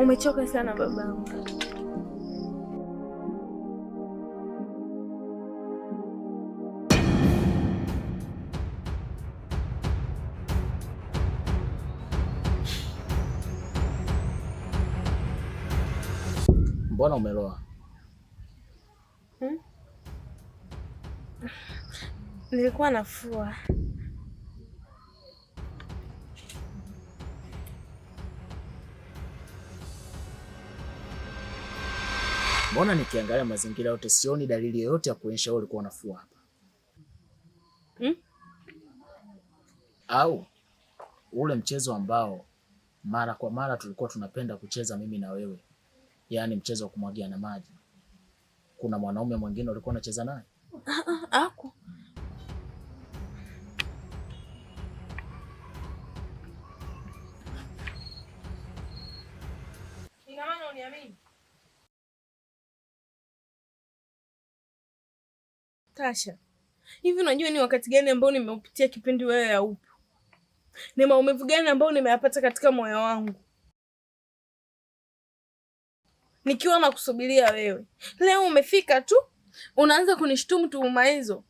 Umechoka sana babangu. Mbona umeloa? Nilikuwa nafua. Mbona nikiangalia mazingira yote sioni dalili yoyote ya kuonyesha wewe ulikuwa unafua hapa? Au ule mchezo ambao mara kwa mara tulikuwa tunapenda kucheza mimi na wewe, yaani mchezo wa kumwagiana maji, kuna mwanaume mwingine ulikuwa unacheza naye? Aku. Ina maana uniamini? Tasha, hivi unajua ni wakati gani ambao nimeupitia kipindi wewe haupo? Ni maumivu gani ambao nimeyapata katika moyo wangu nikiwa nakusubiria wewe? Leo umefika tu unaanza kunishtumu tuhuma hizo.